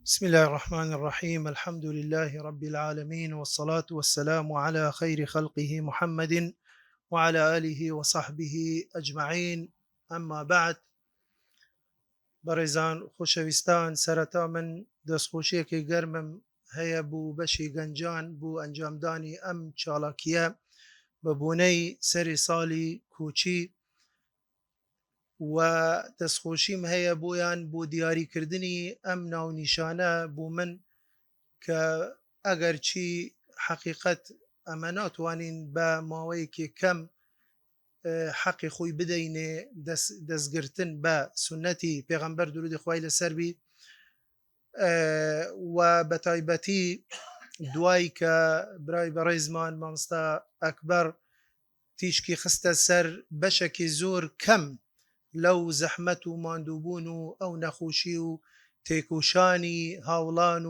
بسم الله الرحمن الرحيم. الحمد لله رب العالمين، والصلاة والسلام على خير خلقه محمد وعلى آله وصحبه أجمعين. أما بعد، بەڕێزان خۆشەویستان، سەرەتا من دەستخۆشیەکی گەرمم هەیە بوو بەشی گەنجان بوو ئەنجامدانی ئەم چالاکیە بە بوونەی سەری ساڵی کوچی، و دەستخۆشیم هەیە بۆیان بۆ دیاریکردنی ئەم ناونیشانە بوو من کە ئەگەر چی حەقیقەت ئەمە ناتوانین بە ماوەیەکی کەم حەقی خۆی بدەینێ دەستگرتن بە سونەتی پێغەمبەر درودی خوای لەسەربی، و بە تایبەتی دوای کە برای بەڕێزمان مامۆستا ئەکبەر تیشکی خستە سەر بەشێکی زۆر کەم لەو زەحمەت و ماندووبوون و ئەو نەخۆشی و تێکوشانی هاوڵان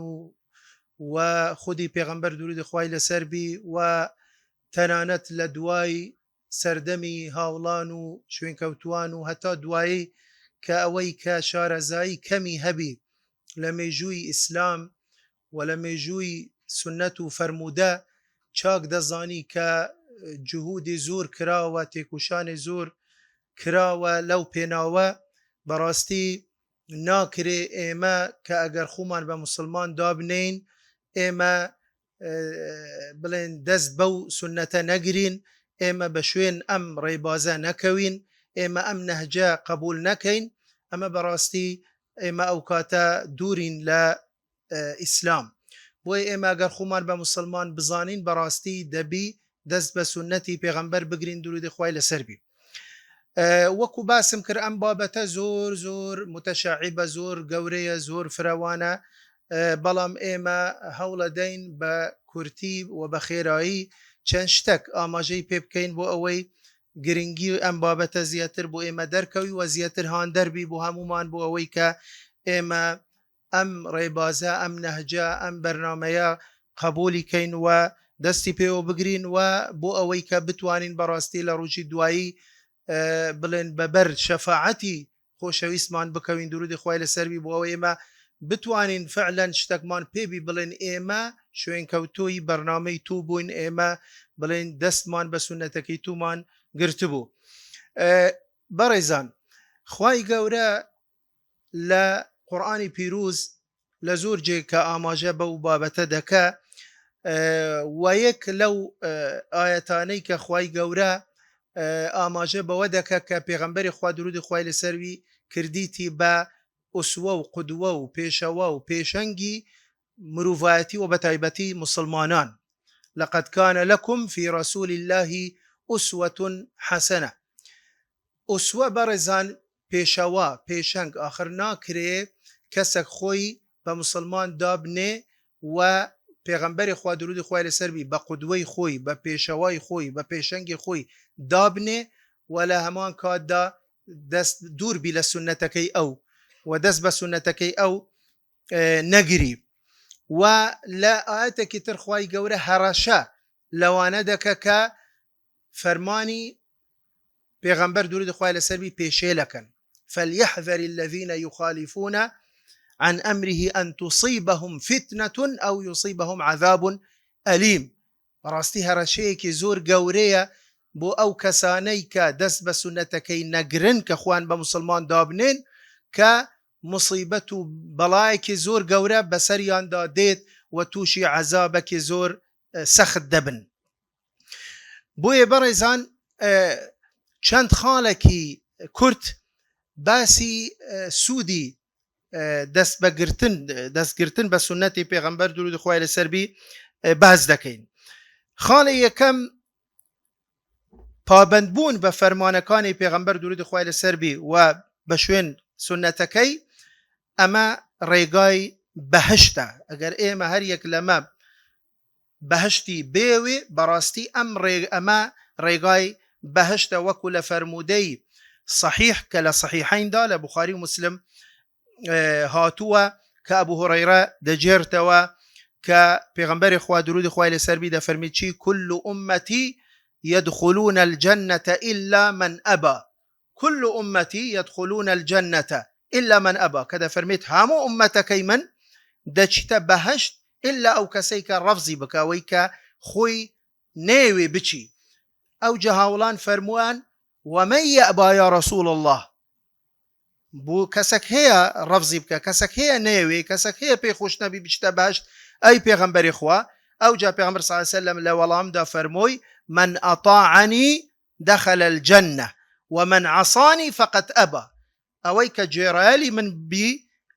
و خودی پێغەمبەر درودی خوای لەسەربی، و تەنانەت لە دوای سەردەمی هاوڵان و شوێنکەوتوان و هەتا دوایی کە ئەوەی کە شارەزایی کەمی هەبی لە مێژووی ئیسلام و لە مێژووی سونەت و فەرموودە چاک دەزانی کە جهودی زۆر کراوە، تێکوشانی زۆر کراوە لەو پێناوە. بەڕاستی ناکرێ ئێمە کە ئەگەر خۆمان بە موسڵمان دابنین ئێمە بڵێن دەست بەو سونەتە نەگرین، ئێمە بە شوێن ئەم ڕێبازە نەکەوین، ئێمە ئەم نەهجە قبول نەکەین، ئەمە بەڕاستی ئێمە ئەو کاتە دوورین لە ئیسلام. بۆی ئێمە ئەگەر خۆمان بە موسڵمان بزانین بەڕاستی دەبی دەست بە سونەتی پێغەمبەر بگرین درودی خوای لەسەربی. وەکو باسم کرد ئەم بابەتە زۆر زۆر متەشعیبە، زۆر گەورەیە، زۆر فراوانە، بەڵام ئێمە هەوڵە دەین بە کورتی و بە خێرایی چەند شتێک ئاماژەی پێ بکەین بۆ ئەوەی گرنگی ئەم بابەتە زیاتر بۆ ئێمە دەرکەوی و زیاتر هاان دەربی بۆ هەمومان، بۆ ئەوەی کە ئێمە ئەم ڕێبازە، ئەم نەهجە، ئەم بەرنامەیە قبولی کەین و دەستی پێوە بگرین، و بۆ ئەوەی کە بتوانین بەڕاستی لە ڕۆژی دوایی بڵێن بەبەر شەفاعەتی خۆشەویستمان بکەوین درودی خوای لەسەربی، بۆ ئەوە ئێمە بتوانین فعلەن شتێکمان پێبی بڵێن ئێمە شوێنکەوتۆی بەرنامەی تو بووین، ئێمە بڵێن دەستمان بە سونەتەکەی تومان گرتبوو. بەڕێزان، خوای گەورە لە قورئانی پیرۆز لە زۆر جێ کە ئاماژە بەو بابەتە دەکا، و یەک لەو ئایەتانەی کە خوای گەورە ئاماژە بەوە دەکە کە پێغەمبەری خوا درودی خوای لەسەروی کردیتی بە ئوسوە و قودوە و پێشەوە و پێشەنگی مرۆڤایەتی و بەتایبەتی مسلمانان. لقد كان لكم في رسول الله أسوة حسنة. ئوسوە بەڕێزان پێشەوە، پێشەنگ، ئاخر ناکرێ کەسێک خۆی بە مسلمان دابنێ و پێغەمبەری خوا درودی خوای لەسەربی بە قودوەی خۆی، بە پێشەوای خۆی، بە پێشەنگی خۆی دابنێ و لە هەمان کاتدا دەست دووربی لە سونەتەکەی ئەو و دەست بە سونەتەکەی ئەو نەگری. و لە ئاەتێکی تر خوای گەورە هەڕەشە لەوانە دەکە کە فەرمانی پێغەمبەر درودی خوای لەسەربی پێشێلەکەن. فليحذر الذين يخالفون عن أمره أن تصيبهم فتنة أو يصيبهم عذاب أليم. بەڕاستی هەڕەشەیەکی زۆر گەورەیە بۆ ئەو کەسانەی کە دەست بە سونەتەکەی نەگرن کە خوان بە مسلمان دابنێن کە مصیبەت و بەڵایەکی زۆر گەورە بەسەریاندا دێت و تووشی عەزابێکی زۆر سەخت دەبن. بۆیە بەڕێزان چەند خاڵێکی کورت باسی سوودی دەستگرتن بە سونەتی پێغەمبەر درودی خوای لەسەربی باز دەکەین. خاڵی یەکەم پابەندبوون بە فەرمانەکانی پێغەمبەر درودی خوای لەسەربی و بە شوێن سونەتەکەی، ئەمە ڕێگای بەهشتە. ئەگەر ئێمە هەر یەک لەمە بەهشتی بێوێ بەڕاستی ئەمە ڕێگای بەهشتە، وەکو لە فەرموودەی صحیح کە لە صحیحیندا لە بوخاری و مسلم هاتووە کە ئەبوو هورەیرە دەجێرتەوە کە پێغەمبەری خوا درودی خوای لەسەربی دەفەرمی چی؟ كل أمتي يدخلون الجنة إلا من أبى. كل أمتي يدخلون الجنة إلا من أبى. کە دەفەرمێت هەموو ئومەتەکەی من دەچیتە بەهەشت ئللا ئەو کەسەی کە ڕەفزی بکە ئەوەی کە خۆی نێوێ بچی. ئەو جە هاوڵان فەرمووان وەمەن یەئبا یا ڕەسوول الله، بۆ کەسێک هەیە ڕەفزی بکە، کەسێک هەیە نێوێ، کەسێک هەیە پێی خۆش نەبی بچتە بەهەشت ئەی پێغەمبەری خوا. ئەو جا پێغەمبەر صلی الله علیه وسلم لە وەڵامدا فەرمووی من ئەطاعنی دەخل الجەنە ومن عصانی فقط ئەبا، ئەوەی کە گوێڕایەلی من بی،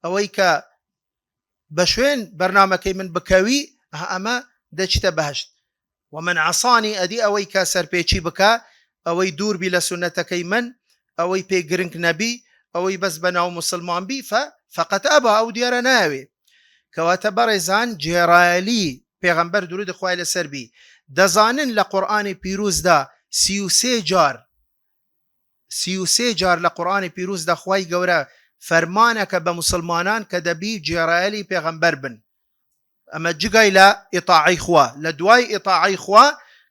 ئەوەی کە بە شوێن بەرنامەکەی من بکەوی ئەمە دەچیتە بەهەشت. ومن عصانی ئەدی ئەوەی کە سەرپێچی بکە، ئەوەی دوور بی لە سونەتەکەی من، ئەوەی پێی گرنگ نەبی، ئەوەی بەس بەناو مسلمان بی فقط ئەبا، ئەو دیارە ناوێ. کەواتە بەڕێزان گێڕایەلی پێغەمبەر درود خوای لەسەر بی دەزانن لە قورئانی پیرۆزدا 33 جار لە قورئانی پیرۆزدا خوای گەورە فەرمانەکە بە مسلمانان کە دەبی گێڕایەلی پێغەمبەر بن. ئەمە جگای لە ئیطاعەی خوا، لە دوای ئیطاعەی خوا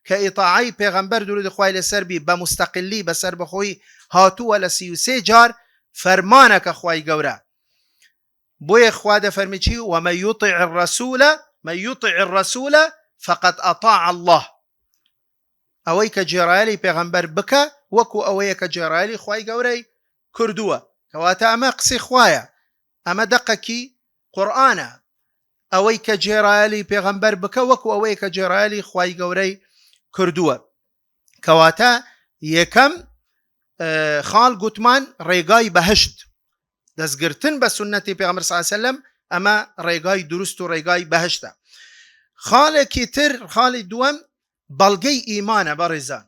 کە ئیطاعەی پێغەمبەر درود خوای لەسەر بی بە مستەقلی بەسەر بەخۆی هاتووە لە 33 جار فەرمانەکە خوای گەورە. بۆیە خوا دەفەرمی چی؟ ومن يطع الرسول فقد أطاع الله، ئەوەی کە گێڕایەلی پێغەمبەر بکە وەکو ئەوەیە کە گێڕایەلی خوای گەورەی کردووە. کەواتە ئەمە قسەی خوایە، ئەمە دەقەکی قورئانە، ئەوەی کە گێڕایەلی پێغەمبەر بکە وەکو ئەوەیە کە گێڕایەلی خوای گەورەی کردووە. کەواتە یەکەم خاڵ گوتمان ڕێگای بەهشت، دەستگرتن بە سنەتی پێغەمبەر صلی الله علیه وسلم، ئەمە ڕێگای دروست و ڕێگای بەهشتە. خاڵێکی تر، خاڵی دووەم بەڵگەی ئیمانە بەڕێزان.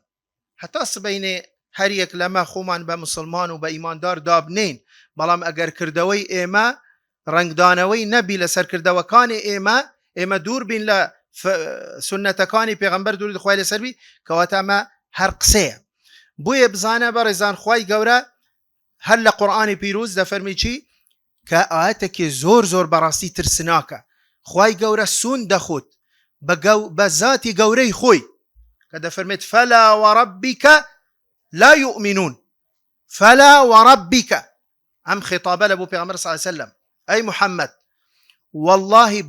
هەتا سبەینێ هەر یەک لەمە خۆمان بە مسلمان و بە ئیماندار دابنین، بەڵام ئەگەر کردەوەی ئێمە ڕنگدانەوەی نەبی لە سەرکردەوەکانی ئێمە دوور بین لە سنەتەکانی پێغەمبەر درود خوای لەسەر بی، کەواتە ئەمە هەر قسەیە. بۆیە بزانە بەڕێزان خوای گەورە هەر لە قورئانی پیرۆز دەفەرمی چی؟ کە ئاەتێکی زۆر بەڕاستی ترسناکە. خوای گەورە سون دەخوت بە ذاتی گەورەی خۆی کە دەفەرمێت فەلا وەڕەبیکە لا یؤمنون، فەلا وەڕەبیکە، ئەم خێتابە لە بۆ پێغەمبەر صلی الله علیه وسلم، ئەی محەممەد واللهی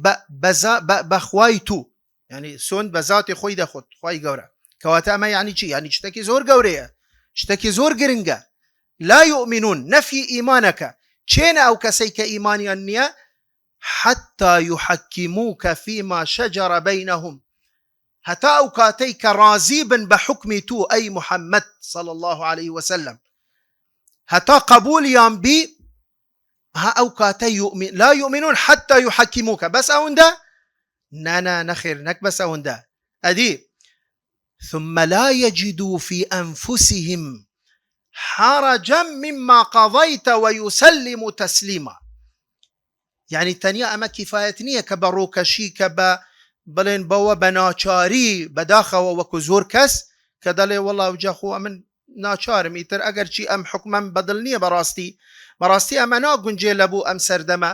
بە خوای تو، یعنی سون بە ذاتی خۆی دەخوت خوای گەورە. کەواتە ئەمە یعنی چی؟ یعنی شتێکی زۆر گەورەیە، شتێکی زۆر گرنگە. لا يؤمنون نفي إيمانك، چێنە ئەو کەسەی کە ئیمانیان نییە حتى يحكموك فيما شجر بينهم، هەتا ئەو کاتەی کە ڕازی بن بە حکمی تو ئەی محەممەد صلى الله عليه وسلم، هەتا قبولیان بی ئەو کاتەی لا يؤمنون حتى يحكموك. بەس ئەوەندە؟ نانا نەخێر، نەک بەس ئەوەندە. ئەدی ثم لا يجدوا في أنفسهم حرجا مما قضيت ويسلم تسليما. يعني تەنیا ئەمە کیفایەت نییە کە بە ڕۆکەشی کە بڵێن بەوە بە ناچاری بەداخەوە وەکو زۆر کەس کە دەڵێ وەڵاو جەخۆ ئەمن ناچارم، ئیتر ئەگەر چی ئەم حکمەم بەدڵ نییە بەڕاستی ئەمە ناگونجێ لە بوو ئەم سەردەمە،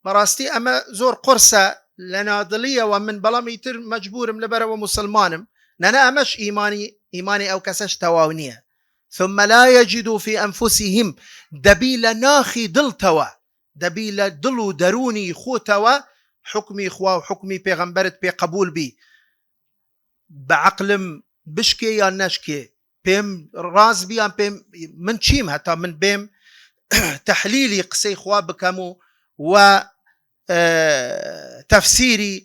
بەڕاستی ئەمە زۆر قورسە لە نادڵیەوە من، بەڵام ئیتر مەجبورم لەبەرەوە مسلمانم. نەنا ئەمەش ئیمانی ئەو کەسەش تەواو نییە. ثم لا يجدوا في أنفسهم، دەبی لە ناخی دڵتەوە، دەبی لە دڵ و دەرونی خۆتەوە حکمی خوا و حکمی پێغەمبەرت پێ قبول بی، بەعقلم بشکێ یان نەشکێ، پێم ڕاز بیان پێم من چیم، هەتا من بێم تەحلیلی قسەی خوا بکەم و تەفسیری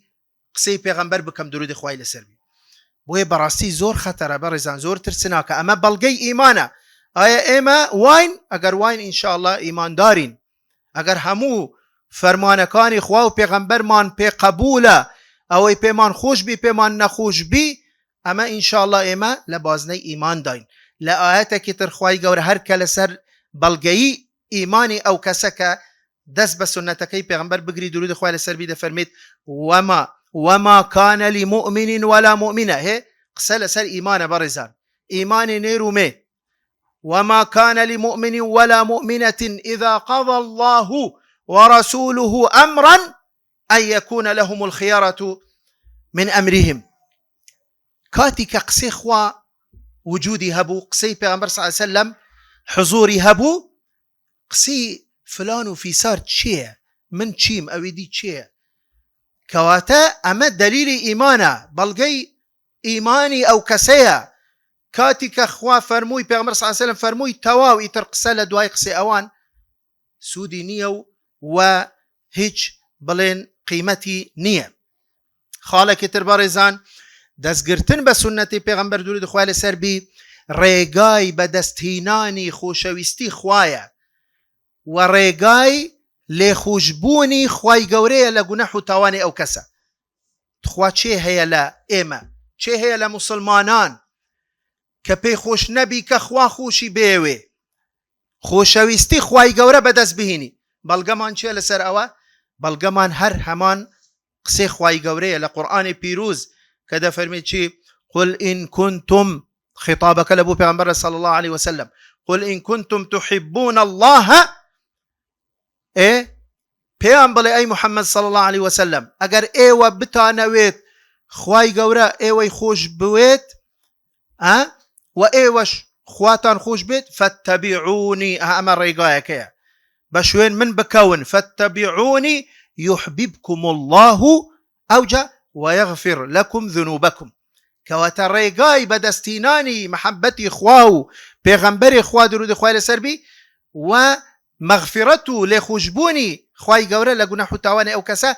قسەی پێغەمبەر بکەم درودی خوای لەسەر بی. بۆیە بەڕاستی زۆر خەتەرە بەڕێزان، زۆر ترسناکە. ئەمە بەڵگەی ئیمانە. ئایا ئێمە واین؟ ئەگەر واین ئینشاءالله ئیماندارین، ئەگەر هەموو فەرمانەکانی خوا و پێغەمبەرمان پێ قبولە، ئەوەی پێمان خۆش بی پێمان نەخۆش بی، ئەمە ئینشاءالله ئێمە لە بازنەی ئیمان داین. لە ئاەتێکی تر خوای گەورە هەرکە لەسەر بەڵگەیی ئیمانی ئەو کەسە کە دەست بە سنەتەکەی پێغەمبەر بگری درود خوای لەسەر بی دەفەرمێت وما كان لمؤمن ولا مؤمنة. هي قسە لەسەر ئیمانە بەڕێزان، ئیمانی نێرومێ. وما كان لمؤمن ولا مؤمنة إذا قضى الله ورسوله أمرا أن يكون لهم الخيارة من أمرهم. كاتي كقسي خوا وجودي هبو، قسي پیغمبر صلى الله عليه وسلم حضوري هبو، قسي فلان في سار چيه من چيم اويدي چيه، كواتا أما دليل إيمانا بلغي إيماني أو كسيا كاتك خوا فرموي بيغمبر صلى الله عليه وسلم فرموي تواو إترقسا لدواي قسي أوان سودي نيو وهيج بلين قيمتي نية خالك تربارزان دەستگرتن بە سنەتی پێغەمبەر درود خوای لەسەر بی ڕێگای بەدەستهێنانی خۆشەویستی خوایە و ڕێگای لێخۆشبوونی خوای گەورەیە لە گونەح و تاوانی ئەو کەسە. خوا چێ هەیە لە ئێمە، چێ هەیە لە موسڵمانان کە پێی خۆش نەبی کە خوا خۆشی بێوێ، خۆشەویستی خوای گەورە بەدەست بهێنی. بەڵگەمان چێ لەسەر ئەوە؟ بەڵگەمان هەر هەمان قسەی خوای گەورەیە لە قورئانی پیرۆز کە دەفەرمێت چی؟ قل إن كنتم خطابك لأبو پیغمبر صلى الله عليه وسلم قل إن كنتم تحبون الله پیان بڵێ ئەی محەممەد صلى الله عليه وسلم ئەگەر ئێوە بتانەوێت خوای گەورە ئێوەی خۆش بوێت و ئێوەش خواتان خۆش بێت فاتبعوني ئەمە ڕێگایەکەیە بە شوێن من بکەون فاتبعوني يحببكم الله أوجا ويغفر لكم ذنوبكم كواتا ڕێگای بەدەستهێنانی محەبەتی خوا و پێغەمبەری خوا درود خوای لەسەر بی و مەغفرەت و لێخۆشبوونی خوای گەورە لە گونەح و تاوانی ئەو کەسە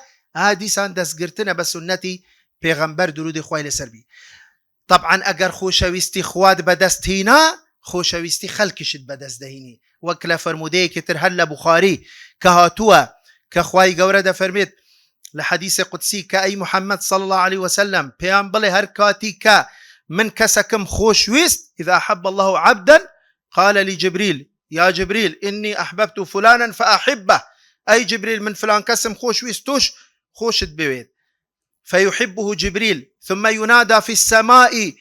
دیسان دەستگرتنە بە سنەتی پێغەمبەر درودی خوای لەسەر بی. طبعا ئەگەر خۆشەویستی خوات بەدەستهێنا خۆشەویستی خەڵکیشت بەدەست دەهێنی، وەک لە فەرمودەیەکی تر هەر لە بوخاری کە هاتووە کە خوای گەورە دەفەرمێت لحديث قدسي كأي محمد صلى الله عليه وسلم بيان بلي هر كاتي كا من كسكم خوش ويست إذا أحب الله عبدا قال لجبريل يا جبريل إني أحببت فلانا فأحبه أي جبريل من فلان كسم خوش ويستوش خوشت بويد فيحبه جبريل ثم ينادى في السماء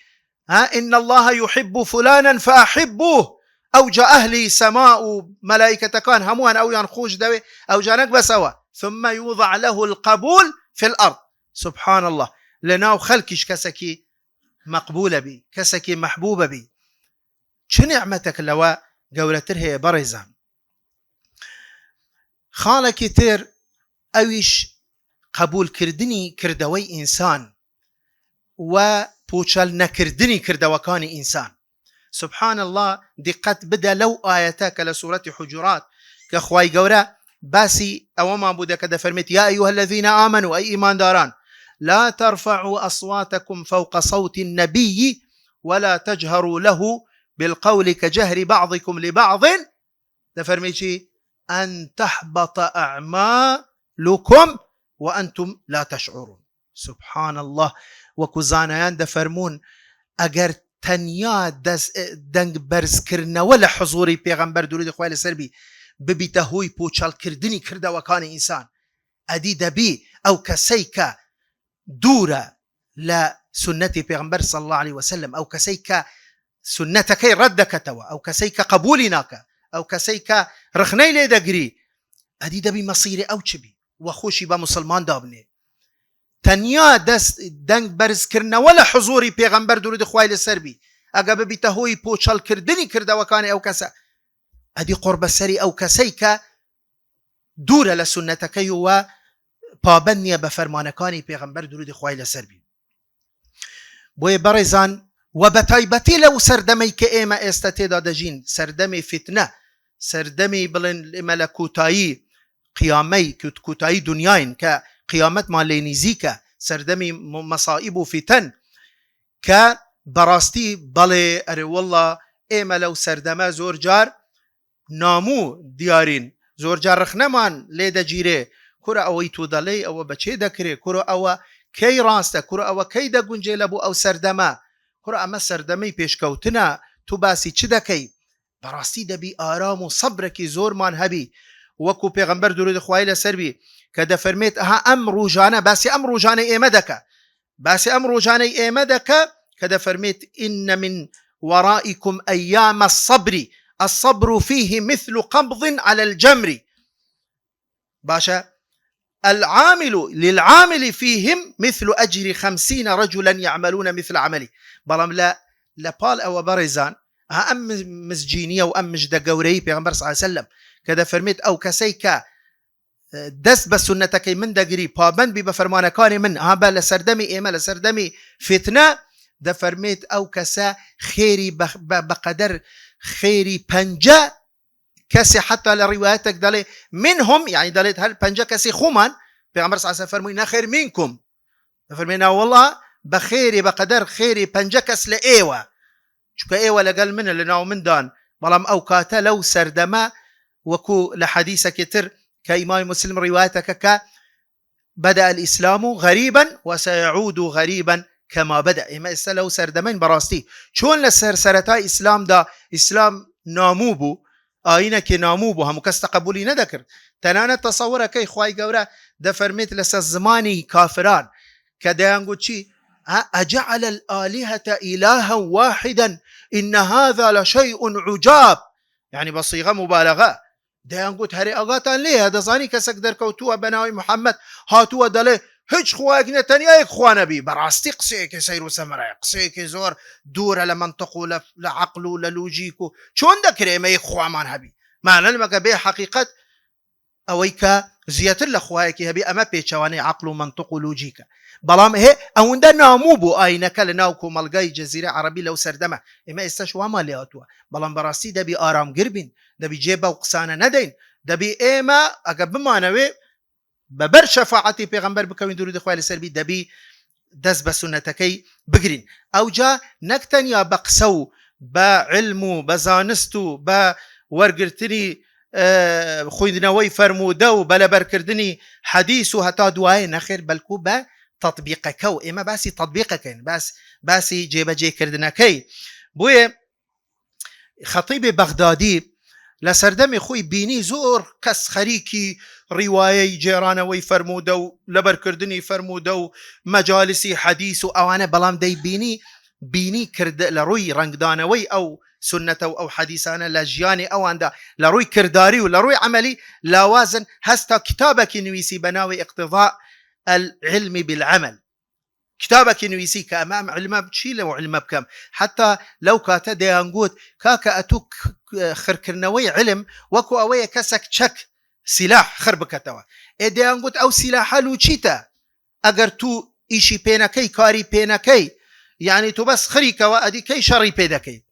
إن الله يحب فلانا فأحبوه أو جاء أهلي سماء ملائكة كان هموان أو ينخوش دوي أو جانك بسوا ثم يوضع له القبول في الأرض. سبحان الله لناو خلقش كسكي مقبولة بي كسكي محبوبة بي چه نعمتك لوا قولتر هي برزان خالك تر اويش قبول كردني كردوي إنسان و بوچال نكردني كردوكان إنسان. سبحان الله دقت بدا لو آياتك لسورة حجرات كخواي قورا باسي أوما بودا كده فرميت يا أيها الذين آمنوا أي إيمان داران لا ترفعوا أصواتكم فوق صوت النبي ولا تجهروا له بالقول كجهر بعضكم لبعض ده فرميت أن تحبط أعمالكم وأنتم لا تشعرون. سبحان الله وكزانيان ده فرمون أجر تنيا دنگ برز كرنا ولا حضوري پیغمبر درود خواه لسر بي ببیتە هۆی پۆچەڵکردنی کردەوەکانی ئینسان ئەدی دەبی ئەو کەسەی کە دوورە لە سنەتی پێغەمبەر صلی الله عليه وسلم ئەو کەسەی کە سنەتەکەی ڕەت دەکەتەوە ئەو کەسەی کە قبولی ناکە ئەو کەسەی کە ڕخنەی لێ دەگری ئەدی دەبی مەسیری ئەو چبی وە خۆشی بە موسڵمان دابنێ. تەنیا دەست دەنگ بەرزکردنەوە لە حضوری پێغەمبەر درود خوای لەسەر بی ئەگە ببیتە هۆی پۆچەڵکردنی کردەوەکانی ئەو کەسە ئەدی قوربەسەری ئەو کەسەی کە دوورە لە سنەتەکەی و پابەند نییە بە فەرمانەکانی پێغەمبەر درودی خوای لەسەر بی. بۆیە بەڕێزان و بە تایبەتی لەو سەردەمەی کە ئێمە ئێستا تێدا دەژین سەردەمی فتنە سەردەمی بڵێن ئێمە لە کوتایی قیامەی کوتایی دنیاین کە قیامەتمان لێ نزیکە سەردەمی مەسائب و فتن کە بەڕاستی بەڵێ ئەرێ وەڵڵا ئێمە لەو سەردەمە زۆر جار ناموو دیارین زۆر جار ڕخنەمان لێ دەگیرێ کورە ئەوەی تۆ دەڵێ ئەوە بەچێ دەکرێ کورە ئەوە کەی ڕاستە کورە ئەوە کەی دەگونجێ لە بۆ ئەو سەردەمە کورە ئەمە سەردەمەی پێشکەوتنە تو باسی چ دەکەی بەڕاستی دەبی ئارام و سەبرێکی زۆرمان هەبی وەکو پێغەمبەر درود خوای لەسەر بی کە دەفەرمێت ئەها ئەم ڕۆژانە باسی ئەم ڕۆژانەی ئێمە دەکە باسی ئەم ڕۆژانەی ئێمە دەکە کە دەفەرمێت إن من ورائكم أيام الصبر الصبر فيه مثل قبض على الجمر باشا العامل للعامل فيهم مثل أجر 50 رجلا يعملون مثل عملي بلام لا لبال أو برزان أم مسجينية وأم مجد قوري بيغمبر صلى الله عليه وسلم كذا فرميت أو كسيكا دەست بە سنەتەکەی من دەگری پابند بی بە فەرمانەکانی من هابە لە سەردەمی ئێمە لە سەردەمی فتنە دەفەرمێت ئەو کەسە خێری بەقەدەر خێری 50 کەسی حتا لە ڕیوایەتێک دەڵێ منهم یعنی دەڵێت هەر 50 کەسی خۆمان پێغەمبەر صلی الله علیه و سلم فەرمووی نەخێر منکم دەفەرمێنا وەڵڵا بە خێری بەقەدەر خێری 50 کەس لە ئێوە چونکە ئێوە لەگەڵ منە لە ناو مندان بەڵام ئەو کاتە لەو سەردەمە وەکو لە حەدیثێکی تر كإمام مسلم روايتك بدأ الإسلام غريبا وسيعود غريبا كما بدأ إما إسلام سردمين براستي شون لسر سرتا إسلام دا إسلام ناموبو آينك ناموبو هم كستقبولي ندكر تنانا تصور كي خواهي قورا دا فرميت لسا الزماني كافران كدا ينقول شي أجعل الآلهة إلها واحدا إن هذا لشيء عجاب يعني بصيغة مبالغة دەیان گوت هەرێ ئەڵاتان لێە دەزانی کەسێک دەرکەوتووە بەناوی محەممەد هاتووە دەڵێ هیچ خوایەک نەتەنیایەک خوانەبی بەڕاستی قسەیەکی سەیر و سەمەرایە قسەیەکی زۆر دوورە لە منطق و لە عەقڵ و لە لوجیک و چۆن دەکرێ ئێمە یەک خوامان هەبی مانەلمەکە بێ حەقیقەت ئەوەی کە زیاتر لە خوایەکی هەبی ئەمە پێچەوانەی عەقڵ و منطق و لوجیکە بەڵام هێ ئەوەندە ناموو بوو ئاینەکە لە ناو کۆمەڵگای جەزیرە عەرەبی لەو سەردەمە ئێمە ئێستاش وامان لێ هاتووە بەڵام بەڕاستی دەبی ئارامگر بین دەبی جێ بەو قسانە نەدەین دەبی ئێمە ئەگە بمانەوێ بەبەر شەفاعەتی پێغەمبەر بکەوین درودی خوای لەسەر بی دەبی دەست بە سونەتەکەی بگرین ئەوجا نەک تەنیا بە قسە و بە علم و بە زانست و بە وەرگرتنی خوێندنەوەی فەرموودە و بەلەبەرکردنی حەدیث و هەتا دوایە نەخێر بەلکو بە تەطبیقەکە و ئێمە باسی تەطبیقەکەین باسی جێبەجێکردنەکەی بۆیە خەتیبی بەغدادی لە سەردەمی خۆی بینی زۆر کەس خەریکی ڕیوایەی جێرانەوەی فەرموودە و لەبەرکردنی فەرموودە و مەجالیسی حەدیث و ئەوانە بەڵام بینی کرد لە ڕووی ڕنگدانەوەی ئەو سنەتە و ئەو حەدیثانە لە ژیانی ئەواندا لە ڕووی کردداری و لە ڕووی عەمەلی لاوازن هەستا کتابێکی نوویسی بەناوی اقتضاء العلم بالعمل كتابك نويسي كأمام علمه بشي لو علمه بكم حتى لو كاتا ديانقود كاكا أتوك خركرنوي علم وكو أوي كسك شك سلاح خربكتوا ديانقود أو سلاح لو تشيتا أجر تو إيشي بينكي كاري بينكي يعني تو بس خريكا وأدي كي شري بيدكي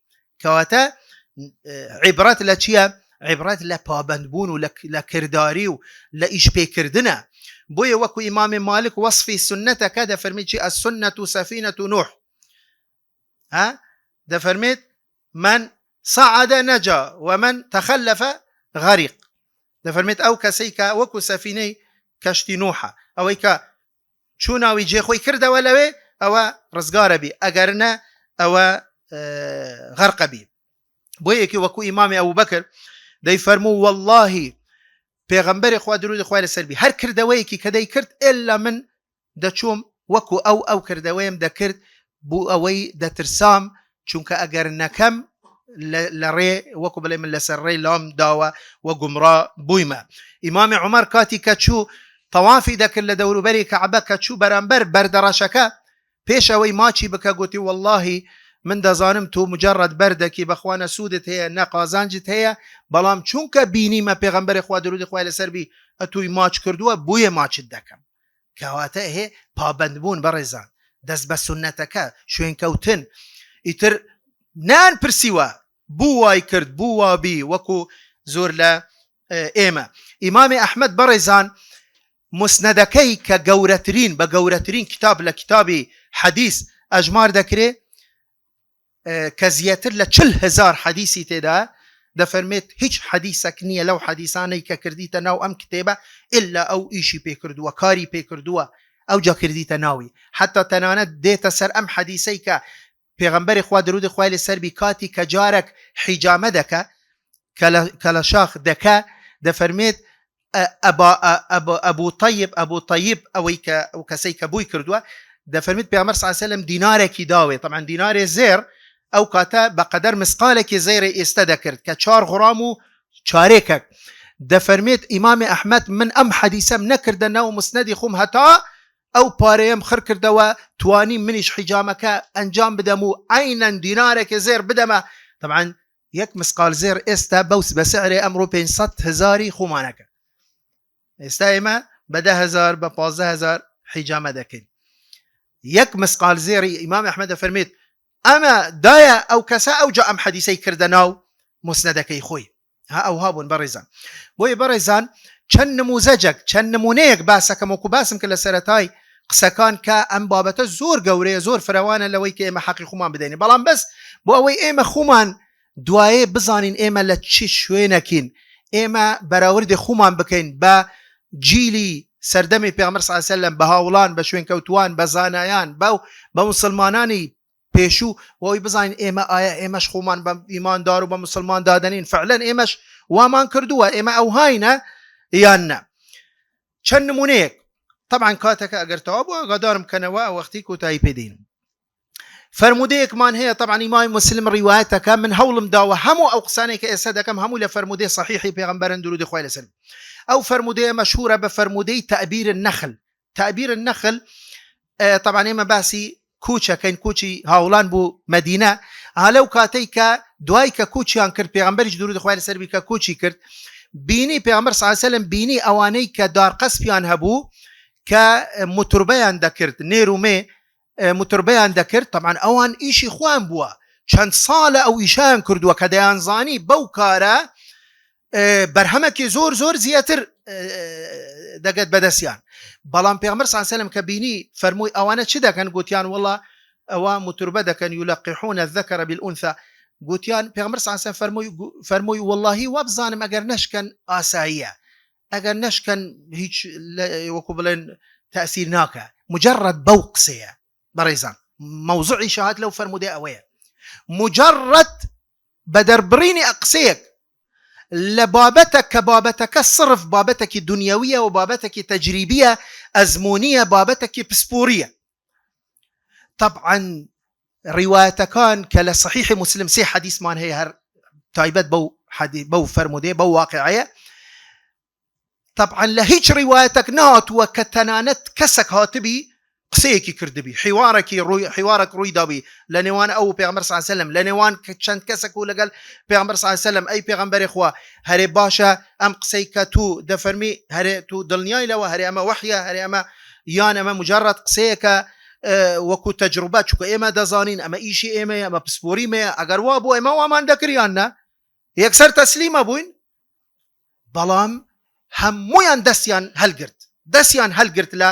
كواتا عبرات لتشيا عبرات لبابندبون ولكرداري ولإيش بيكردنا بوي وكو إمام مالك وصفي سنة كذا فرميت السنة سفينة نوح ده فرميت من صعد نجا ومن تخلف غريق ده فرميت أو كسيكا وكو سفينة كشتي نوحة أو إيكا شونا ويجي خوي كرده ولا بي أو رزقار بي أجرنا أو غرق بي بوي وكو إمام أبو بكر ده فرمو والله پێغەمبەری خوا درودی خوای لەسەر بی هەر کردەوەیەکی کە دەیکرد ئێلا من دەچووم وەکو ئەو کردەوەیم دەکرد بوو ئەوەی دەترسام چونکە ئەگەر نەکەم لە ڕێ وەکو بڵێ من لەسەر ڕێی لام داوە وە گومڕا بوویمە ئیمامی عومەر کاتی کە چوو تەوافی دەکرد لە دەوروبەری کەعبە کە چوو بەرامبەر بەردەڕەشەکە پێش ئەوەی ماچی بکە گوتی واللهی من دەزانم تۆ مجرد بەردەکی بەخوا نەسوودت هەیە نەقازانجت هەیە بەڵام چونکە بینیمە پێغەمبەری خوا درودی خوای لەسەر بی ئەتووی ماچ کردووە بۆیە ماچت دەکەم کەواتە هێ پابەندبوون بەڕێزان دەست بە سونەتەکە شوێنکەوتن ئیتر نان پرسیوە بوو وای کرد بوو وابی وەکو زۆر لە ئێمە ئیمامی ئەحمەد بەڕێزان مسنەدەکەی کە گەورەترین بە گەورەترین کتاب لە کتابی حەدیث ئەژمار دەکرێت کە زیاتر لە 40,000 حەدیثی تێدا دەفەرمێت هیچ حەدیثێک نییە لەو حەدیثانەی کە کردیتە ناو ئەم کتێبە ئللا ئەو ئیشی پێکردووە کاری پێکردووە ئەو جا کردیتە ناوی حتا تەنانەت دێتە سەر ئەم حەدیثەی کە پێغەمبەری خوا درودی خوای لەسەر بی کاتی کە جارێک حیجامە دەکە کە لە شاخ دەکە دەفەرمێت ئەبوو طەیب ئەوەی کە ئەو کەسەی کە بووی کردووە دەفەرمێت پێغەمبەر صلی الله علیه و سلم دینارێکی داوێ طبعا دینارێ زێر ئەو کاتە بەقەدەر مسقالێکی زەیرە ئێستا دەکرد کە 4 غرام و چارێکێک دەفەرمێت ئیمامی ئەحمەد من ئەم حەدیثەم نەکردە ناو مسنەدی خۆم هەتا ئەو پارەیەم خڕ کردەوە توانی منیش حیجامەکە ئەنجام بدەم و عینەن دینارێکی زێر بدەمە طبعا یەک مسقال زێر ئێستا بەس بە سعرێ ئەمڕۆ 500,000 خۆمانەکە ئێستا ئێمە بە 10,000 بە 15,000 حیجامە دەکەین. یەک مسقال زێری ئیمام ئەحمەد دەفەرمێت ئەمە دایە ئەو کەسە ئەوجا ئەم حەدیسەی کردە ناو مسنەدەکەی خۆی. ها ئەو هابوون بەڕێزان. بۆیە بەڕێزان چەند نموزەجێک چەند نمونەیەک باسەکەم وەکو باسم کە لە سەرەتای قسەکان کە ئەم بابەتە زۆر گەورەیە زۆر فراوانە لەوەی کە ئێمە حەقی خۆمان بدەین، بەڵام بەس بۆ ئەوەی ئێمە خۆمان دوایێ بزانین ئێمە لە چی شوێنەکەین، ئێمە بەراوردی خۆمان بکەین بە جیلی سەردەمی پێغەمبەر صلی الله علیه و سلم، بە هاوڵان، بە شوێنکەوتوان، بە زانایان، بە مسلمانانی پێشوو، بۆی بزانین ئێمە ئایا ئێمەش خۆمان بە ئیماندار و بە مسلمان دادەنین فعلەن ئێمەش وامان کردووە، ئێمە ئەو هاینە یان نە. چەند نمونەیەک طبعا کاتەکە ئەگەر تەوا بووە ئاگادارم کەنەوە وەختی کۆتایی پێدەین. فرمودەیەکمان هەیە طبعا ئیمام مسلم ڕیوایەتەکە، من هەوڵم داوە هەموو ئەو قسانێک کە ئێستا دەکەم هەموو لە فرمودەی صحیحی پێغەمبەرن درودی خوای لەسەر. ئەو فرمودەیە مەشهورە بە فرمودەی تەعبیر النەخل. تەعبیر النەخل طبعا ئێمە باسی کوچەکەین، کوچی هاوڵان بوو مەدینە، هەلەو کاتەی کە دوای کە کوچیان کرد پێغەمبەریش درودی خوای لەسەر بی کە کوچی کرد، بینی پێغەمبەر صلی الله علیه و سلم بینی ئەوانەی کە دارقەسپیان هەبوو کە متربەیان دەکرد، نێر و مێ متربەیان دەکرد، طبعا ئەوان ئیشی خوان بووە، چەند ساڵە ئەو ئیشیان کردووە کە دەیانزانی بەو کارە بەرهەمێکی زۆر زۆر زیاتر دەگەت بەدەستیان. بەڵام پێغەمبەر صلی الله علیه و سلم کە بینی فەرمووی ئەوانە چ دەکەن؟ گوتیان وەڵڵا ئەوە متربە دەکەن، یولقحون الذەکر بالئونثى. گوتیان پێغەمبەر صلی الله علیه و سلم فەرمووی وەڵڵاهی وا بزانم ئەگەر نەشکەن ئاساییە، ئەگەر نەشکەن هیچ وەکو بڵێن تەئسیر ناکە، مجرد بەو قسەیە. بەڕێزان مەوزوعی شاهات لەو فەرمودەی ئەوەیە، مجرد بە دەربڕینی قسەیەک لە بابەتە کە بابەتەکە صرف بابەتێکی دنیاویە و بابەتێکی تەجریبیە ئەزمونیە، بابەتێکی پسپۆریە. طبعا ڕیوایەتەکان کە لە صحیح مسلم سێ حەدیثمان هەیە هەر تایبەت بەو فەرمودەیە بەو واقعەیە. طبعا لە هیچ ڕیوایەتێک نهاتووە کە تەنانەت کەسێک هاتبی قسەیەکی کردبی، حیوارێک ڕووی دابی لە نێوان ئەو پێغەمبەر صلی الله علیه و سلم، لە نێوان چەند کەسێک و لەگەڵ پێغەمبەر صلی الله علیه و سلم. ئەی پێغەمبەری خوا هەرێ باشە ئەم قسەی کە تو دەفەرمی هەرێ تو دڵنیای لەوە، هەرێ ئەمە وحیە، هەرێ ئەمە یان ئەمە مجرد قسەیەکە وەکو تەجروبە، چونکە ئێمە دەزانین ئەمە ئیشی ئێمەیە، ئەمە پسپۆریمەیە، ئەگەر وا بوو ئێمە وامان دەکریان نە یەکسەر تەسلیمە بووین. بەڵام هەموویان دەستیان هەلگرت لە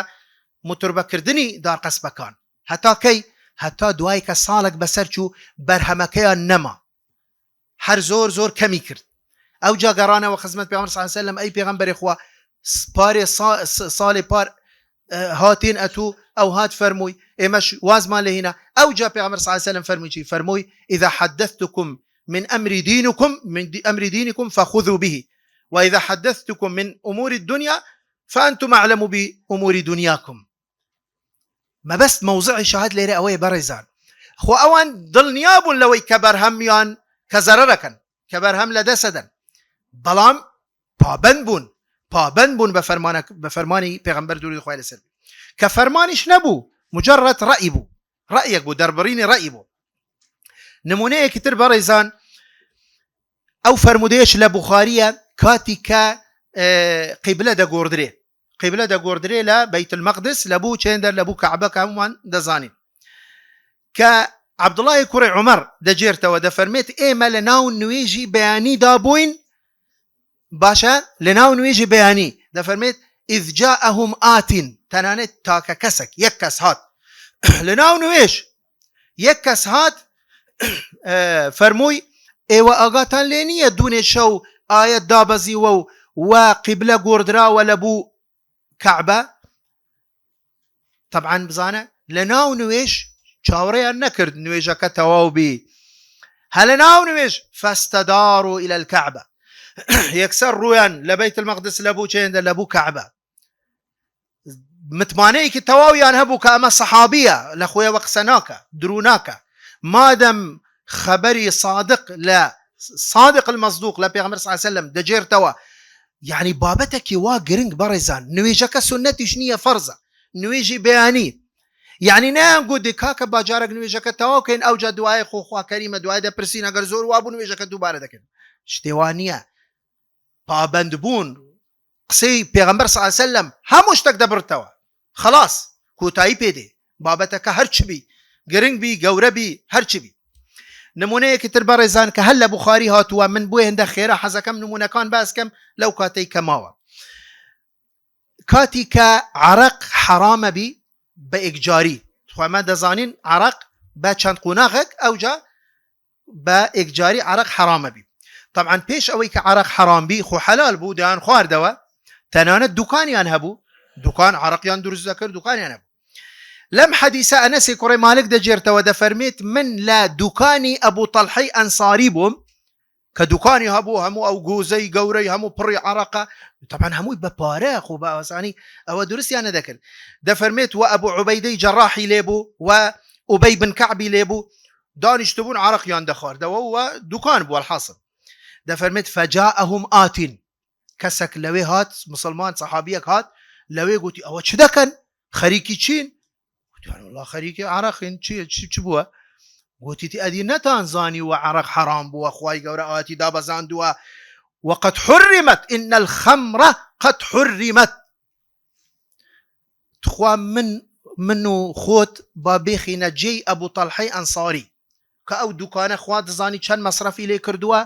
متربەکردنی دارقەسبەکان، هەتا کەی هەتا دوای کە ساڵێک بەسەر چوو بەرهەمەکەیان نەما، هەر زۆر زۆر کەمی کرد. ئەو جا گەڕانەوە خزمەت پێغەمبەر صلی الله علیه و سلم، ئەی پێغەمبەری خوا پارێ ساڵی پار هاتین ئەتوو ئەو هات فەرمووی ئێمەش وازمان لە هینا. ئەو جا پێغەمبەر صلی الله علیه و سلم فەرمووی چی؟ فەرمووی إذا حدثتكم من أمر دينكم فخذوا به وإذا حدثتكم من أمور الدنيا فأنتم أعلم بأمور دنياكم. ما بس موضوع شاهد ليرة أوي برزان خو أوان دڵنیا بوون لەوەی کە بەرهەمیان کە زەرەرەکەن، کە بەرهەم لە دەسەدەن، بەڵام پابەند بوون بە فەرمانی پێغەمبەر درودی خوای لەسەر بێ، کە فەرمانیش نەبوو، مجرد ڕەئی بوو، ڕەیەک بوو، دەربڕینی ڕەئی بوو. نمونەیەکی تر بەڕێزان ئەو فەرمودەیەش لە بوخاریە کاتی کە قیبلە دەگۆڕدرێ لە بەیت المەقدس لە بوو چێندەر لە بوو کەعبە کە هەمومان دەزانین، کە عەبدوڵای کوڕی عومەر دەجێرتەوە دەفەرمێت ئێمە لە ناو نوێژی بەیانیدا بووین، باشە لە ناو نوێژی بەیانی دەفەرمێت إذ جاءهم آت، تەنانێت تاکە کەسێک یەک کەس هات لە ناو نوێژ، یەک کەس هات فەرمووی ئێوە ئاگاتان لێ نییە دوونێ شەو ئاەت دابەزیوە و قیبلە گۆڕدراوە لە بوو کەعبە؟ طبعا بزانە لە ناو نوێژ چاوەڕێیان نەکرد نوێژەکە تەواو بی، هە لە ناو نوێژ فاستداروا إلى الكعبة، یەکسەر ڕویان لە بەیت المەقدس لە بوو چێندە لە بوو کەعبە، متمانەیەکی تەواویان هەبوو کە ئەمە سەحابیە لە خۆیەوە قسە ناکە، درو ناکە، مادەم خەبەری صادق المەصدوق لە پێغەمبەر صلی الله علیه و سلم دەجێرتەوە، یعنی بابەتێکی وا گرنگ بەڕێزان، نوێژەکە سنەتیش نییە، فەرزە، نوێژی بەیانی، یعنی نەیان گوتی کاکە باجارێک نوێژەکە تەواوکەین ئەو جا دوای خۆخوا کەریمە دوای دەپرسین ئەگەر زۆر وا بوو نوێژەکە دووبارە دەکەن، شتێوان نییە، پابەند بوون، قسەی پێغەمبەر صلی الله علیه وسلم هەموو شتێک دەبڕتەوە خلاص کۆتایی پێدێ بابەتەکە هەرچ بی گرنگ بی گەورە بی هەرچ بی. نمونەیەکی تر بەڕێزان کە هەر لە بوخاری هاتووە من بۆ هێندە خێرا حەزەکەم نمونونەکان باسکەم لەو کاتەی کەماوە کاتی کە عرق حرامە بی بە ئێکجاری خۆمە دەزانین عرق بە چەند قوناغێک ئەوجا بە ئێکجاری عرق حرامە بی. طبعا پێش ئەوەی کە عرق حرام بی خۆ حەلال بوو دەیان خواردەوە تەنانەت دوکانیان هەبوو دوکان عرقیان دروست دەکرد دوکانیان هەبوو. لەم حەدیسە ئەنەسی کوڕی مالک دەجێرتەوە دەفەرمێت من لە دوکانی ئەبوو تەلحەی ئەنساری بووم کە دوکانی هەبوو هەموو ئەو گۆزەی گەورەی هەموو پڕی عرقە طبعا هەمووی بە پارە خۆ بە ئاسانی ئەوە دروستیان نەدەکرد. دەفەرمێت و ئەبوو عوبەیدەی جەڕاحی لێبوو و ئوبەی بن کەعبی لێبوو دانیشتبوون عرقیان دەخواردەوە و دوکان بووە الحاصل. دەفەرمێت فەجاءهم ئاتین کەسێک لەوێ هات مسلمان سەحابیەک هات لەوێ گوتی ئەوە چ دەکەن خەریکی چین والله خەریکی عرقین چی بووە گوتیتی ئەدی نەتانزانی و عرق حرام بووە خوای گەورە ئاەتی دابەزاندووە وقد حرمت إن الخمر قد حرمت تخوا من و خۆت با بێخینە جێی ئەبوو تەلحەی ئەنساری کە ئەو دوکانە خوا دەزانی چەند مەسرەفی لێ کردووە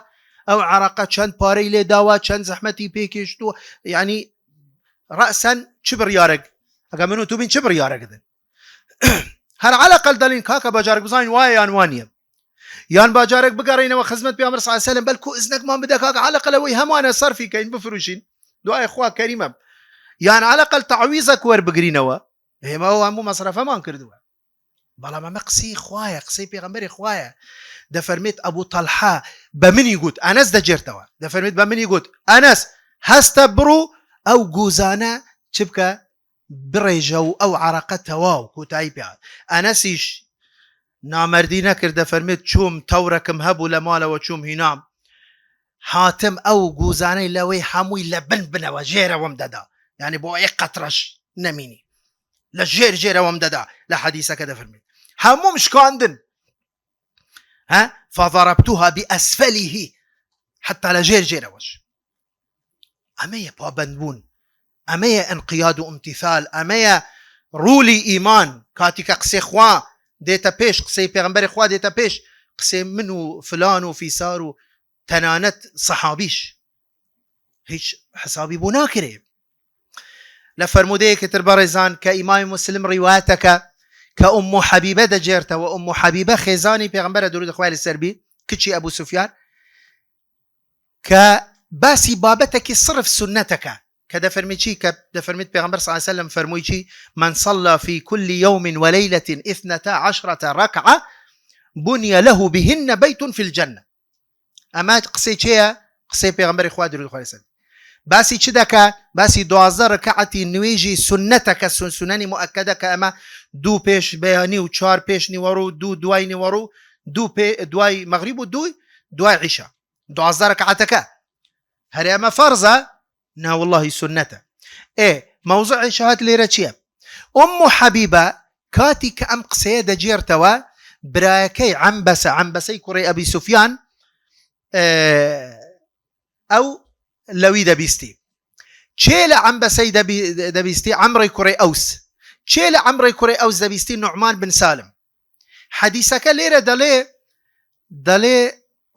ئەو عرقە چەند پارەی لێ داوە چەند زەحمەتی پێکێشتووە یعنی ڕەسەن چ بڕیارێک ئەگە من و تو بین چ بڕیارەکدن هەر عەلەقەل دەڵین کاکە باجارێک بزانین وایە یان وانە یان باجارێک بگەڕێنەوە خزمەت پێغەمبەر صلی الله علیه و سلم بەلکو ئزنێکمان بدە کاکە عەلەقەل ئەوەی هەموانە سەرفی کەین بفروشین دوای خوا کەریمە یان عەلەقەل تەعویزەک وەربگرینەوە ئێمە هەموو مەسرەفەمان کردووە بەڵام ئەمە قسەی خوایە قسەی پێغەمبەری خوایە. دەفەرمێت ئەبوو تەلحە بە منی گوت ئەنەس دەجێرتەوە دەفەرمێت بە منی گوت ئەنەس هەستە بڕوو ئەو گوزانە چ بکە بڕێژە و ئەو عرقە تەواو کۆتایی پێات. ئەنەسیش نامەردی نەکرد دەفەرمێت چووم تەورەکم هەبوو لە ماڵەوە چووم هینام هاتم ئەو گوزانەی لەوەی هەمووی لە بنەوە ژێرەوەم دەدا یعنی بۆ یەک قەترەش نەمینی لە ژێرەوەم دەدا لە حەدیسەکە دەفەرمێت هەمووم شکاندن فضربتها بأسفله حتى لا ژێرەوەش. ئەمەیە پابەندبوون ئەمەیە انقیاد و امتثال ئەمەیە ڕوولی ئیمان کاتی کە قسەی خوا دێتە پێش قسەی پێغەمبەری خوا دێتە پێش قسەی من و فلان و فیسار و تەنانەت سەحابیش هیچ حسابی بۆ ناکرێ. لە فەرمودەیەکی تر بەڕێزان کە ئیمامی موسلم ڕیوایەتەکە کە ئومو حەبیبە دەجێرتەوە ئومو حەبیبە خێزانی پێغەمبەرە درود خوای لەسەر بی کچی ئەبوو سوفیان کە باسی بابەتێکی صرف سنەتەکە کە دەفەرمی چی کە دەفەرمیت پێغەمبەر صلی الله علیه و سلم فەرمووی چی من صلى في كل يوم وليلة 12 ركعة بني له بهن بيت في الجنة. ئەمە قسەی چییە قسەی پێغەمبەری خوا درود خوای لەسەر باسی چ دەکات باسی 12 ڕەکعەتی نوێژی سنەتەکە سنەنی مؤکدە کە ئەمە دوو پێش بەیانی و چوار پێش نیوەڕۆ و دوو دوای نیوەڕۆ و دوای مەغریب و دوای عیشا 12 ڕەکعەتەکە هەر ئەمە فەرزە نا والله سنەتە. مەوزوعی شەهات لێرە چییە؟ ئومو حەبیبە کاتی کە ئەم قسەیە دەجێرتەوە برایەکەی عەمبەسەی کوڕی ئەبی سوفیان ئەو لەوی دەبیستی چێ لە عەمبەسەی دەبیستی عەمڕی کوڕی ئەوس چێ لە عەمڕی کوڕی ئەوس دەبیستی نوعمان بن سالم. حەدیسەکە لێرە دەڵێ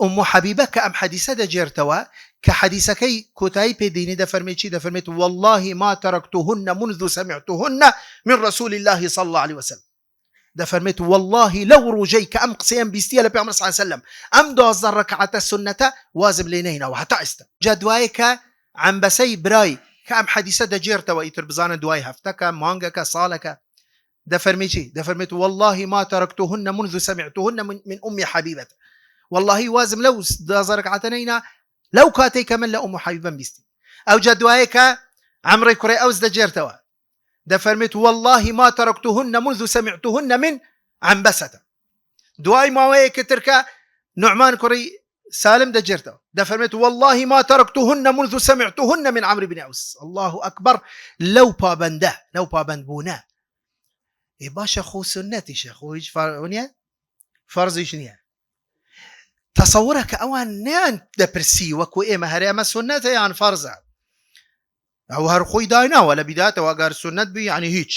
ئومو حەبیبە کە ئەم حەدیسە دەجێرتەوە کە حەدیسەکەی کۆتایی پێدێنی دەفەرمێت چی دەفەرمێت والله ما تركتهن منذ سمعتهن من رسول الله صلى الله عليه وسلم دەفەرمێت والله لەو ڕۆژەی کە ئەم قسەیەم بیستیە لە پێغەمبەر صلی الله عليه وسلم ئەم 12 ڕەکعەتە سنەتە وازم لێ نەهێناوە هەتا ئێستا. جا دوایە کە عەمبەسەی برای کە ئەم حەدیسە دەجێرتەوە ئیتر بزانە دوای هەفتەکە مانگەکە ساڵەکە دەفەرمی چی دەفەرمێت والله ما تركتهن منذ سمعتهن من أم حبيبة والله وازم لەو 12 ڕەکعەتە نەهێنا لەو کاتێک کە من لە ئومو حەبیبەم بیستی. ئەو جا دوایە کە عەمڕی کوڕی ئەوس دەجێرتەوە دەفەرمێت والله ما تركتهن منذ سمعتهن من عەمبەسەة دوای ماوەیەکی ترکە نوعمان کوڕی سالم دەجێرتەوە دەفەرمێت والله ما تركتهن منذ سمعتهن من عمرو بن أوس. الله أكبر لەو پابەندبوونە باشە خۆ سنەتیشە خۆ هیچ فەرزیش نییە. تصورە کە ئەوان نیان دەپرسی وەکو ئێمە هەرێمە سنەتە یان فەرزە او هر خوي داينا ولا بدايته واقر سنة بي يعني هيك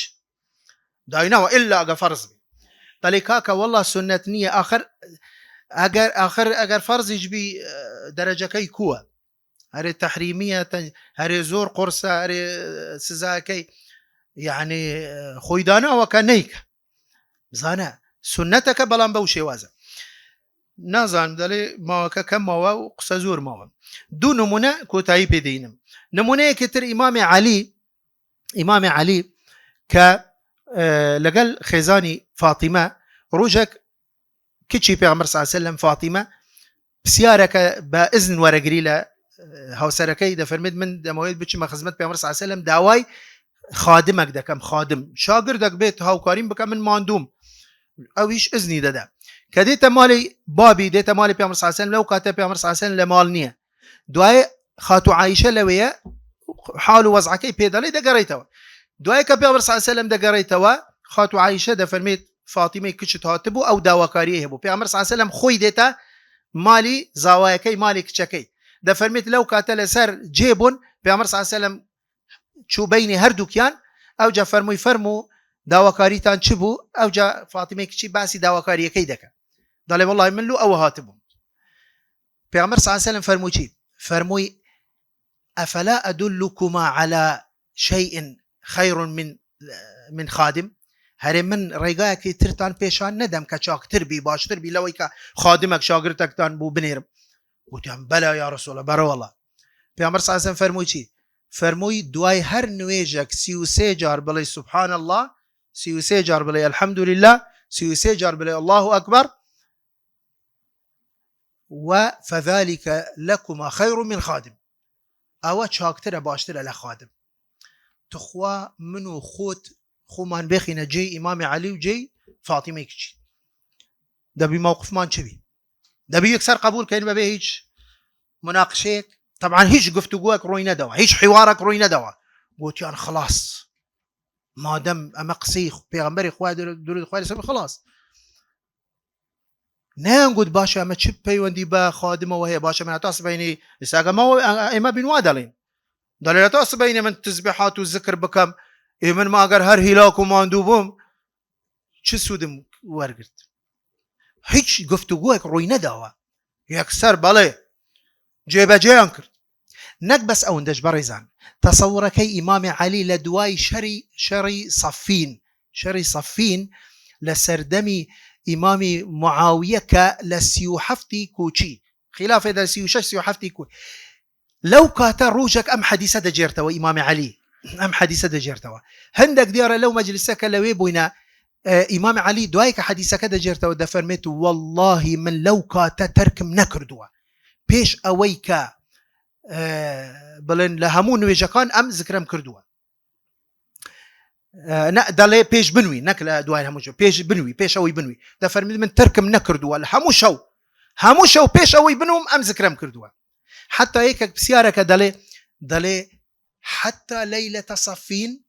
داينا والا اقر فرض بي طلي كاكا والله سنة نية اخر فرض يجبي درجة كي كوا هري تحريمية هري زور قرصة هري سزاكي يعني خوي دانا وكانيك زانا سنتك بلان بوشي وازا نازان دلي ما كم ما وقصة زور ما دو نمونة كوتاي بدينم نمونة كتر إمام علي ك لقل خزاني فاطمة روجك كتشي بيغمر صلى الله عليه وسلم فاطمة بسيارك بإذن ورقريلة هاوسركي دا فرميد من دمويد بتش ما خدمت بيغمر صلى الله عليه وسلم داواي خادمك دا كم خادم شاگردك بيت هاو كاريم بكم من ماندوم او ايش اذني دا كديتا مالي بابي ديتا مالي بيغمر صلى الله عليه وسلم لو كاتب بيغمر صلى الله عليه وسلم لمال نيه دواي خاتو عائشة لويا حالو وضعكي بيدالي دا قريتوا دواي كبيغمر صلى الله عليه وسلم دا قريتوا خاتو عائشة دا فرميت فاطمة كشت هاتبو او داواكاريه هبو بيغمر صلى الله عليه وسلم خوي ديتا مالي زواياكي مالي كشكي دا فرميت لو كاتل سر جيبون بيغمر صلى الله عليه وسلم شو بيني هردو كيان او جا فرمو داواكاري تان شبو او جا فاطمه كشي باسي داواكاري كيدك ضل والله من له او هاتبهم بيغمر صلى الله عليه وسلم فرموي افلا ادلكما على شيء خير من خادم هري من ريقاك ترتان بيشان ندم كشاك تربي باش تربي لويك خادمك شاگردك تان بو بنيرم وتم بلا يا رسول الله برا والله بيغمر صلى الله عليه وسلم فرموي دوای هر نویجک 33 جار بلی سبحان الله 33 جار بلی الحمد لله 33 جار بلی الله أكبر وفذلك لكما خير من خادم او چاکتر باشتر لخادم تخوا منو خو من بخينا جي امام علي وجي فاطمه كشي ده بموقف مان شبي ده بيكسر قبول كاين ما به هيج مناقشيك طبعا هيج گفتگوك روي ندوا هيج حوارك روي ندوا قلت يعني خلاص ما دام امقسي پیغمبر خدا درود خدا خلاص نقول باشا ما تشب بيوندي با خادمه وهي باشا من تاس بيني اساق ما اما بين وادلين دليل تاس بيني من تسبيحات والذكر بكم من ما اگر هر هلاك وما ندوبهم شو سودم ورقت هيج گفتگوك روي ندوا يكسر بالي جيبه جيانكر نك بس او ندج بريزان تصوركي امام علي لدواي شري صفين لسردمي امام معاويه لسيوحفتي كوشي خلاف اذا سيوحفتي كوشي لو كاتا روجك ام حديثه دجرتوا امام علي ام حديثه دجرتوا هندك ديار لو مجلسك لو بوينا امام علي دوايك حديثك دجرتوا دفرمت والله من لو كاتا تركم نكردوا بيش اويكا بلن لهمون ويجكان ام ذكرم كردوا نا دالي بيش بنوي نكلا دوين هموشو بيش بنوي بيش اوي بنوي دا فرمي من تركم نكردوا هموشو بيش اوي بنوم ام ذكرم كردوا حتى هيك بسيارك دالي حتى ليلة صفين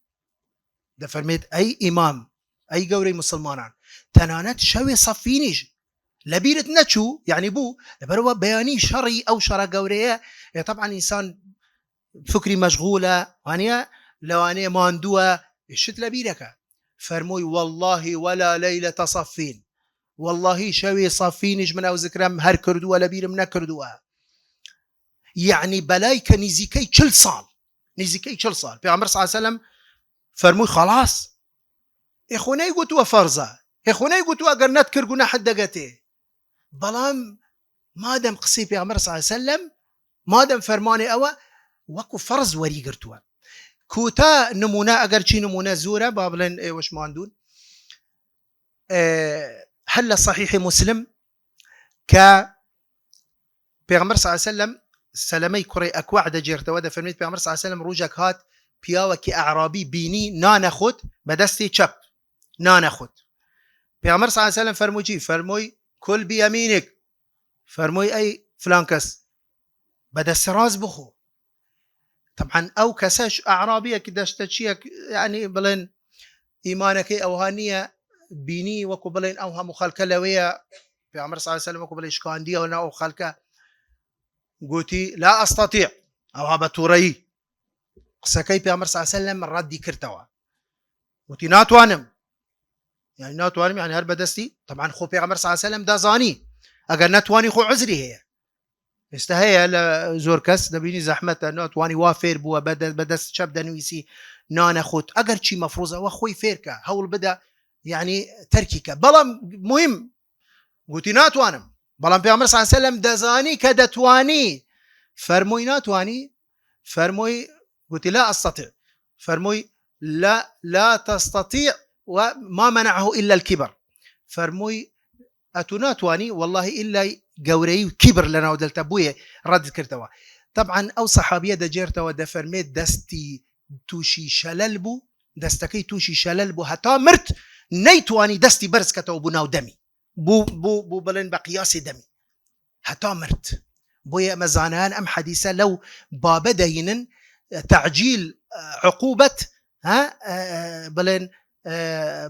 دا فرميت اي امام اي قوري مسلمان تنانت شوي صفينيش لبيرت نتشو يعني بو لبروا بياني شري او شرا قوريه طبعا انسان فكري مشغوله وانيا لو اني ماندوه الشت لبيرك فرموي والله ولا ليله صفين والله شوي صفين من او ذكرم هر كردوا لبير من كردوا يعني بلايك نزيكي كل صال بيغمر صلى الله عليه وسلم فرموي خلاص اخونا يقولوا فرزه اخونا يقولوا اگر نذكر قلنا حد دقته بلام مادام قصي بيغمر صلى الله عليه وسلم مادام فرماني اوا وكو فرز وري قرتوا كوتا نمونا اگر چي نمونا زوره بابلن وش ماندون هل صحيح مسلم ك بيغمر صلى الله عليه وسلم سلامي كري اكوع دجرت ودا فرميت بيغمر صلى الله عليه وسلم روجك هات بياوكي اعرابي بيني نانخد بدستي تشب نانخد بيغمر صلى الله عليه وسلم فرموي كل بيمينك فرموي اي فلانكس بدا السراز بخو طبعا او كساش اعرابيه كداش تشيك يعني بلين ايمانك او هانيه بيني وكو بلين اوها مخالكلويه في عمر صلى الله عليه وسلم وكو بلين شكانديه ولا او خالكه قوتي لا استطيع او هبتوري قسەکەی پێغەمبەر صلی الله علیه وسلم ڕەدی کردەوە وتی ناتوانم يعني ناتوانم يعني هەر بەدەستی طبعا خۆ پێغەمبەر صلی الله علیه وسلم دەزانی ئەگەر نەتوانی خۆ عذری هەیە ئێستا هەیە لە زۆر کەس دەبینی زەحمەتە ناتوانی وا فێر بووە بەدەست چەپ دەنویسی نانەخۆت ئەگەر چی مەفروزەوە خۆی فێرکە هەوڵ بدە يعني تەرکیکە بەڵام مهم گوتی ناتوانم بەڵام پێغەمبەر صلی الله علیه وسلم دەزانی کە دەتوانی فەرمووی ناتوانی فەرمووی گوتی لا أستطيع فەرمووی لا تستطيع وما منعه إلا الكبر فەرمووی ئەتو ناتوانی والله إلا گەورەی و کیبر لەناو دڵتە بوویە ڕەت کردەوە طبعا ئەو سەحابیە دەجێرتەوە دەفەرمێت دەستی تووشی شەلەل بوو دەستەکەی تووشی شەلەل بوو هەتا مرد نەیتوانی دەستی بەرزکەتەوە بوو ناو دەمی بوو بڵێن بە قیاسی دەمی هەتا مرد بۆیە ئەمە زانایان ئەم حەدیسە لەو بابە دەهێنن تعجيل عقوبة بلين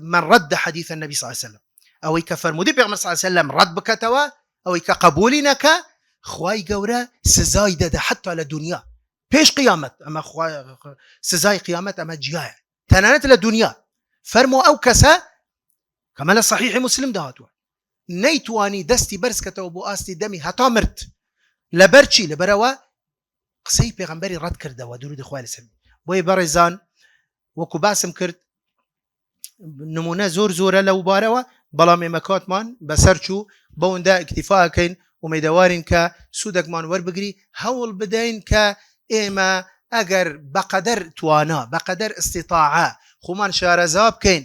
من رد حديث النبي صلى الله عليه وسلم أو كفرمودي بيغمبر صلى الله عليه وسلم رد بكتوا أو كقبولينك خواي قورا سزاي ده حتى لدنيا بيش قيامت أما خواي سزاي قيامت أما جياع تنانت للدنيا فرمو أو كسا كما صحيح مسلم دهاتوا نيتواني دستي برس كتوا بو آستي دمي هتا مرت لبرچي لبروا قسەی پێغەمبەری ڕەت کردەوە درود خوای لەسەر بۆیە بەڕێزان وەکو باسم کرد نمونە زۆرە لەو بارەوە بەڵام ئێمە کاتمان بەسەر چوو بەوەندا ئیکتیفاکەین ومێدەوارین کە سوودێکمان وەربگری هەوڵ بدەین کە ئێمە ئەگەر بەقەدەر توانا بەقەدەر ئستیطاعە خۆمان شارەزا بکەین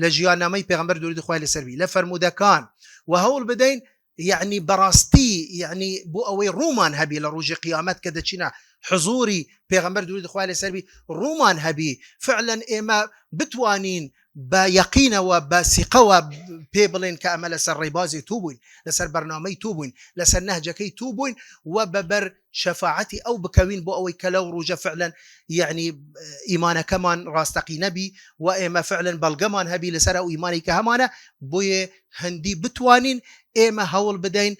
لە ژیاننامەی پێغەمبەر درود خوای لەسەروی لە فەرمودەکان و هەوڵ بدەین يعني براستي يعني بو أوي رومان هبي لروج قيامات كذا شنا حضوري بيغمبر درود خوالي سربي رومان هبي فعلا إما بتوانين بيقين وبثقة بيبلين كأمل لسر ريبازي توبين لسر برنامج توبين لسر نهجكي توبين وببر شفاعتي أو بكوين بو أوي كلو روجة فعلا يعني إيمانا كمان راستقي نبي وإما فعلا بلغمان هبي لسر أو إيماني كهمانا بوي هندي بتوانين إما هول بدين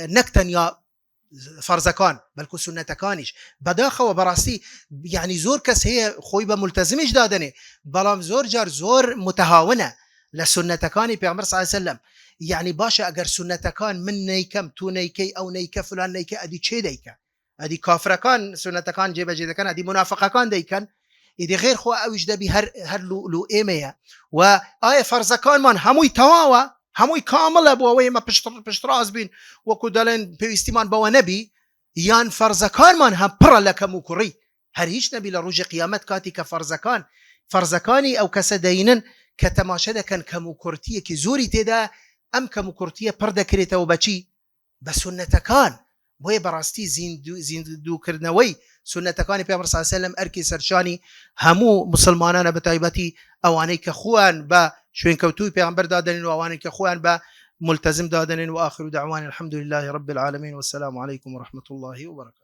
نكتن يا فرزكان بلكو سنتكانيش بداخه وبراسي يعني زور كس هي خويبه ملتزمش دادني بلام زور جار زور متهاونه لسنتكاني بيغمبر صلى الله عليه وسلم يعني باشا اگر سنتكان من نيكم تو نيكي او نيكه فلان نيكه ادي تشي ديكه ادي كافركان سنتكان جيبه جيدكان ادي منافقكان ديكن ادي غير خو اوج دبي هر لو ايميا واي فرزكان من هموي تواوا هموی کامل بو اوی ما پشتراز بین وکو دلن پیوستیمان بو نبی یان فرزکان من هم پر لکمو کری هر هیچ نبی لروج قیامت کاتی که فرزکانی او کس دینن که تماشده کن کمو کرتیه که زوری تیدا ام کمو کرتیه پر دکریتا و بچی بسنتکان بوی براستی زیندو کردنوی سنتکانی پیامبر صلی الله علیه و سلم ارکی سرشانی همو مسلمانان بتایبتی اوانی که خوان با شوين كوتوي بيغمبر دادنين وأواني كخوان با ملتزم دادنين وآخر دعوان الحمد لله رب العالمين والسلام عليكم ورحمة الله وبركاته.